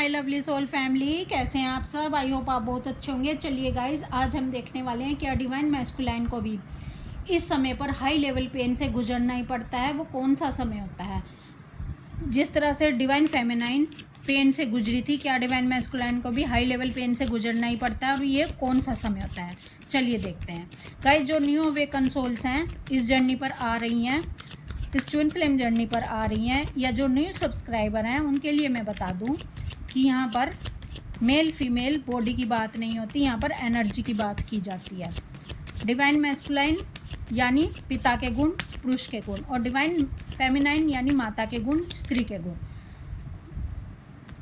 My lovely soul family, कैसे हैं आप सब। आई होप आप बहुत अच्छे होंगे। चलिए गाइज, आज हम देखने वाले हैं क्या डिवाइन मैस्कुलाइन को भी इस समय पर हाई लेवल पेन से गुजरना ही पड़ता है। वो कौन सा समय होता है। जिस तरह से डिवाइन फेमिनाइन पेन से गुजरी थी, क्या डिवाइन मैस्कुलाइन को भी हाई लेवल पेन से गुजरना ही पड़ता है और ये कौन सा समय होता है। चलिए देखते हैं गाइज। जो न्यू अवेकन सोल्स हैं इस जर्नी पर आ रही हैं, इस ट्विन फ्लेम जर्नी पर आ रही हैं, या जो न्यू सब्सक्राइबर हैं उनके लिए मैं बता दूं कि यहाँ पर मेल फीमेल बॉडी की बात नहीं होती, यहाँ पर एनर्जी की बात की जाती है। डिवाइन मैस्कुलाइन यानी पिता के गुण, पुरुष के गुण, और डिवाइन फेमिनाइन यानी माता के गुण, स्त्री के गुण।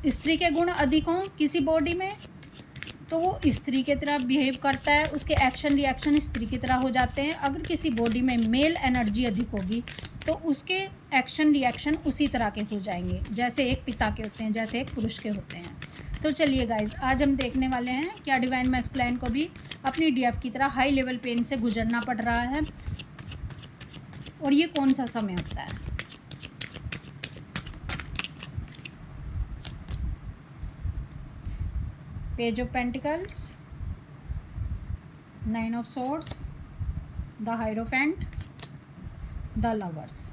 स्त्री के गुण अधिक हों किसी बॉडी में तो वो स्त्री की तरह बिहेव करता है, उसके एक्शन रिएक्शन स्त्री की तरह हो जाते हैं। अगर किसी बॉडी में मेल एनर्जी अधिक होगी तो उसके एक्शन रिएक्शन उसी तरह के हो जाएंगे, जैसे एक पिता के होते हैं, जैसे एक पुरुष के होते हैं। तो चलिए गाइज, आज हम देखने वाले हैं क्या डिवाइन मैस्कुलाइन को भी अपनी डीएफ की तरह हाई लेवल पेन से गुजरना पड़ रहा है और ये कौन सा समय होता है। Page of pentacles, nine of swords, the hierophant, the lovers.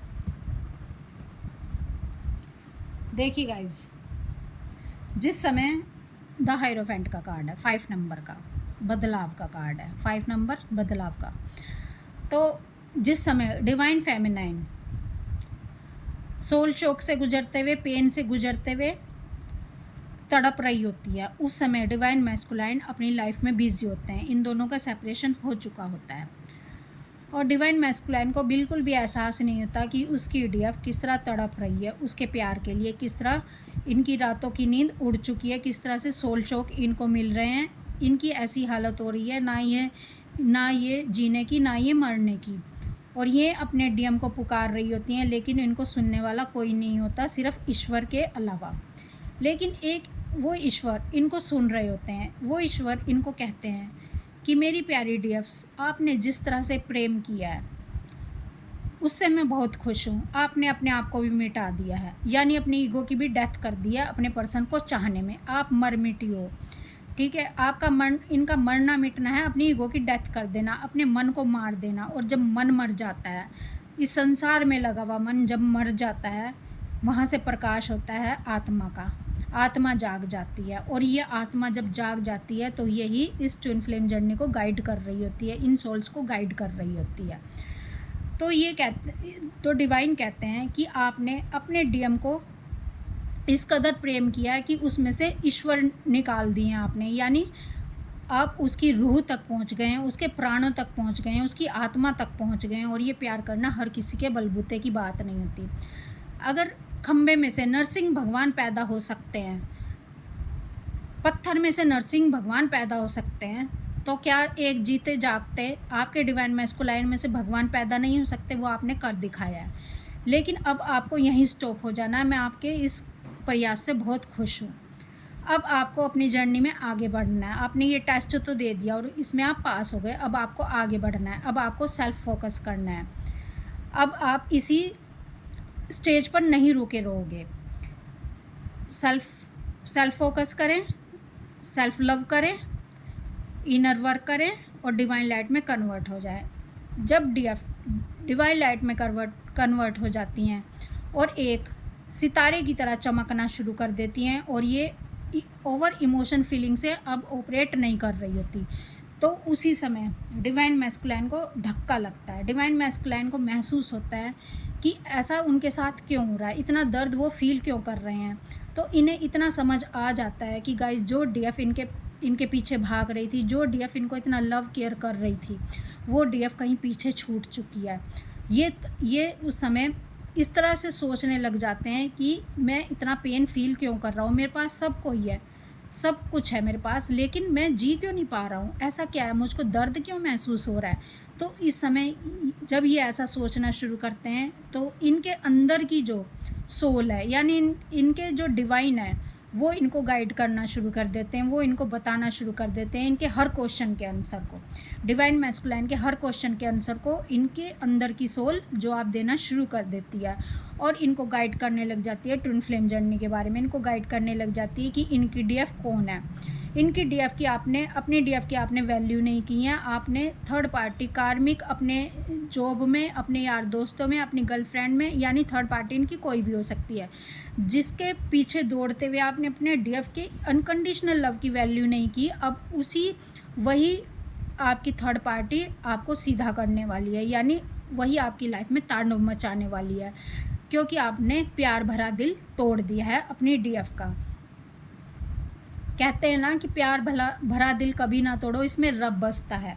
देखिए गाइज, जिस समय द हायरोफेंट का कार्ड है 5 नंबर का, बदलाव का कार्ड है, 5 नंबर बदलाव का। तो जिस समय डिवाइन फेमिनाइन सोल शोक से गुजरते हुए, पेन से गुजरते हुए तड़प रही होती है, उस समय डिवाइन मैस्कुलाइन अपनी लाइफ में बिजी होते हैं। इन दोनों का सेपरेशन हो चुका होता है और डिवाइन मैस्कुलाइन को बिल्कुल भी एहसास नहीं होता कि उसकी डीएफ किस तरह तड़प रही है उसके प्यार के लिए, किस तरह इनकी रातों की नींद उड़ चुकी है, किस तरह से सोल शोक इनको मिल रहे हैं। इनकी ऐसी हालत हो रही है, ना ये जीने की, ना ये मरने की, और ये अपने डीएम को पुकार रही होती हैं, लेकिन इनको सुनने वाला कोई नहीं होता सिर्फ ईश्वर के अलावा। लेकिन एक वो ईश्वर इनको सुन रहे होते हैं, वो ईश्वर इनको कहते हैं कि मेरी प्यारी डीएफ्स, आपने जिस तरह से प्रेम किया है उससे मैं बहुत खुश हूँ। आपने अपने आप को भी मिटा दिया है, यानी अपनी ईगो की भी डेथ कर दिया अपने पर्सन को चाहने में। आप मर मिटी हो, ठीक है। आपका मन, इनका मरना मिटना है अपनी ईगो की डेथ कर देना, अपने मन को मार देना। और जब मन मर जाता है, इस संसार में लगा हुआ मन जब मर जाता है, वहाँ से प्रकाश होता है आत्मा का। आत्मा जाग जाती है, और ये आत्मा जब जाग जाती है तो यही इस ट्विन फ्लेम जर्नी को गाइड कर रही होती है, इन सोल्स को गाइड कर रही होती है। तो डिवाइन कहते हैं कि आपने अपने डीएम को इस कदर प्रेम किया है कि उसमें से ईश्वर निकाल दिए आपने, यानी आप उसकी रूह तक पहुंच गए हैं, उसके प्राणों तक पहुंच गए हैं, उसकी आत्मा तक पहुंच गए हैं। और ये प्यार करना हर किसी के बलबूते की बात नहीं होती। अगर खंबे में से नरसिंह भगवान पैदा हो सकते हैं, पत्थर में से नरसिंह भगवान पैदा हो सकते हैं, तो क्या एक जीते जागते आपके डिवाइन मैस्कुलाइन में से भगवान पैदा नहीं हो सकते। वो आपने कर दिखाया है। लेकिन अब आपको यहीं स्टॉप हो जाना है। मैं आपके इस प्रयास से बहुत खुश हूँ। अब आपको अपनी जर्नी में आगे बढ़ना है। आपने ये टेस्ट तो दे दिया और इसमें आप पास हो गए। अब आपको आगे बढ़ना है, अब आपको सेल्फ फोकस करना है। अब आप इसी स्टेज पर नहीं रुके रहोगे। सेल्फ फोकस करें, सेल्फ लव करें, इनर वर्क करें और डिवाइन लाइट में कन्वर्ट हो जाए। जब डिवाइन लाइट में कन्वर्ट हो जाती हैं और एक सितारे की तरह चमकना शुरू कर देती हैं, और ये ओवर इमोशन फीलिंग से अब ऑपरेट नहीं कर रही होती, तो उसी समय डिवाइन मैस्कुलाइन को धक्का लगता है। डिवाइन मैस्कुलाइन को महसूस होता है कि ऐसा उनके साथ क्यों हो रहा है, इतना दर्द वो फील क्यों कर रहे हैं। तो इन्हें इतना समझ आ जाता है कि गाइस, जो डीएफ इनके पीछे भाग रही थी, जो डीएफ इनको इतना लव केयर कर रही थी, वो डीएफ कहीं पीछे छूट चुकी है। ये उस समय इस तरह से सोचने लग जाते हैं कि मैं इतना पेन फील क्यों कर रहा हूँ, मेरे पास सब कोई है, सब कुछ है मेरे पास, लेकिन मैं जी क्यों नहीं पा रहा हूँ, ऐसा क्या है, मुझको दर्द क्यों महसूस हो रहा है। तो इस समय जब ये ऐसा सोचना शुरू करते हैं तो इनके अंदर की जो सोल है, यानी इनके जो डिवाइन है, वो इनको गाइड करना शुरू कर देते हैं, वो इनको बताना शुरू कर देते हैं इनके हर क्वेश्चन के आंसर को। डिवाइन मैस्कुलाइन के हर क्वेश्चन के आंसर को इनके अंदर की सोल जवाब देना शुरू कर देती है। और इनको गाइड करने लग जाती है ट्विन फ्लेम जर्नी के बारे में, इनको गाइड करने लग जाती है कि इनकी डीएफ कौन है, इनकी डीएफ की आपने अपनी डीएफ की आपने वैल्यू नहीं की है, आपने थर्ड पार्टी कार्मिक अपने जॉब में, अपने यार दोस्तों में, अपनी गर्लफ्रेंड में, यानी थर्ड पार्टी इनकी कोई भी हो सकती है, जिसके पीछे दौड़ते हुए आपने अपने डीएफ के अनकंडीशनल लव की वैल्यू नहीं की, अब वही आपकी थर्ड पार्टी आपको सीधा करने वाली है, यानी वही आपकी लाइफ में तांडव मचाने वाली है, क्योंकि आपने प्यार भरा दिल तोड़ दिया है अपनी डीएफ का। कहते हैं ना कि प्यार भरा दिल कभी ना तोड़ो, इसमें रब बसता है।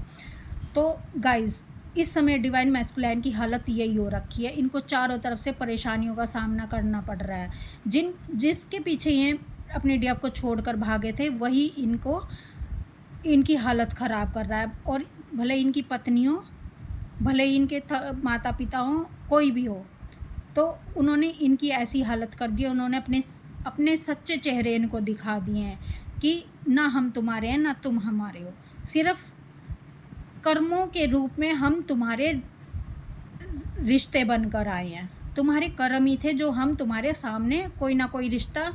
तो गाइज़, इस समय डिवाइन मैस्कुलाइन की हालत यही हो रखी है, इनको चारों तरफ से परेशानियों का सामना करना पड़ रहा है। जिसके पीछे ये अपनी डीएफ को छोड़कर भागे थे, वही इनकी हालत ख़राब कर रहा है, और भले इनकी पत्नी हो, भले इनके माता पिता हों, कोई भी हो, तो उन्होंने इनकी ऐसी हालत कर दी है, उन्होंने अपने सच्चे चेहरे इनको दिखा दिए हैं कि ना हम तुम्हारे हैं ना तुम हमारे हो, सिर्फ कर्मों के रूप में हम तुम्हारे रिश्ते बनकर आए हैं, तुम्हारे कर्म ही थे जो हम तुम्हारे सामने कोई ना कोई रिश्ता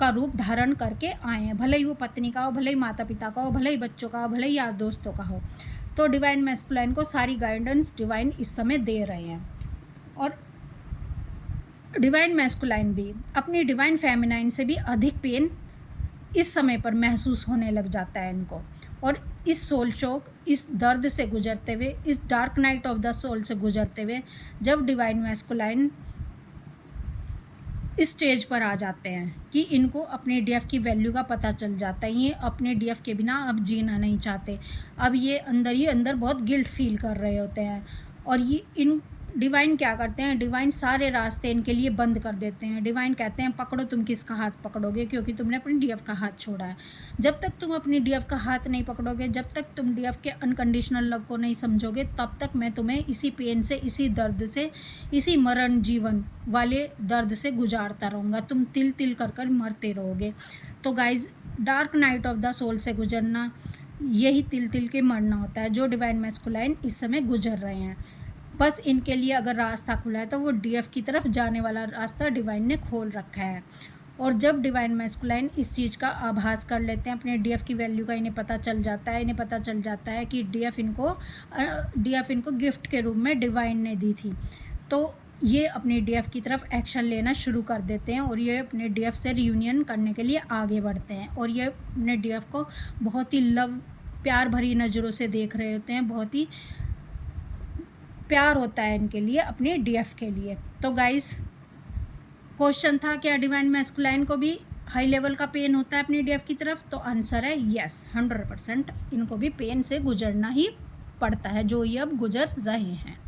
का रूप धारण करके आए हैं, भले ही वो पत्नी का हो, भले ही माता पिता का हो, भले ही बच्चों का हो, भले ही यार दोस्तों का हो। तो डिवाइन मैस्कुलाइन को सारी गाइडेंस डिवाइन इस समय दे रहे हैं, और डिवाइन मैस्कुलाइन भी अपनी डिवाइन फेमिनाइन से भी अधिक पेन इस समय पर महसूस होने लग जाता है इनको, और इस सोल शोक, इस दर्द से गुजरते हुए, इस dark night of the soul से गुजरते हुए, जब डिवाइन मैस्कुलाइन इस स्टेज पर आ जाते हैं कि इनको अपने डीएफ की वैल्यू का पता चल जाता है, ये अपने डीएफ के बिना अब जीना नहीं चाहते, अब ये अंदर ही अंदर बहुत गिल्ट फील कर रहे होते हैं, और ये इन डिवाइन क्या करते हैं, डिवाइन सारे रास्ते इनके लिए बंद कर देते हैं। डिवाइन कहते हैं पकड़ो, तुम किसका हाथ पकड़ोगे, क्योंकि तुमने अपनी डीएफ का हाथ छोड़ा है। जब तक तुम अपनी डीएफ का हाथ नहीं पकड़ोगे, जब तक तुम डीएफ के अनकंडीशनल लव को नहीं समझोगे, तब तक मैं तुम्हें इसी पेन से, इसी दर्द से, इसी मरण जीवन वाले दर्द से गुजारता रहूँगा, तुम तिल तिल कर कर मरते रहोगे। तो guys, dark night of the soul से गुजरना, यही तिल तिल के मरना होता है, जो डिवाइन मैस्कुलाइन इस समय गुजर रहे हैं। बस इनके लिए अगर रास्ता खुला है तो वो डीएफ की तरफ जाने वाला रास्ता डिवाइन ने खोल रखा है, और जब डिवाइन मैस्कुलाइन इस चीज़ का आभास कर लेते हैं, अपने डीएफ की वैल्यू का इन्हें पता चल जाता है, इन्हें पता चल जाता है कि डीएफ इनको गिफ्ट के रूप में डिवाइन ने दी थी, तो ये अपनी डीएफ की तरफ एक्शन लेना शुरू कर देते हैं, और ये अपने डीएफ से रियूनियन करने के लिए आगे बढ़ते हैं, और ये अपने डीएफ को बहुत ही प्यार भरी नज़रों से देख रहे होते हैं, बहुत ही प्यार होता है इनके लिए अपने डीएफ के लिए। तो गाइस, क्वेश्चन था क्या डिवाइन मैस्कुलाइन को भी हाई लेवल का पेन होता है अपनी डीएफ की तरफ, तो आंसर है यस, 100% इनको भी पेन से गुजरना ही पड़ता है, जो ये अब गुजर रहे हैं।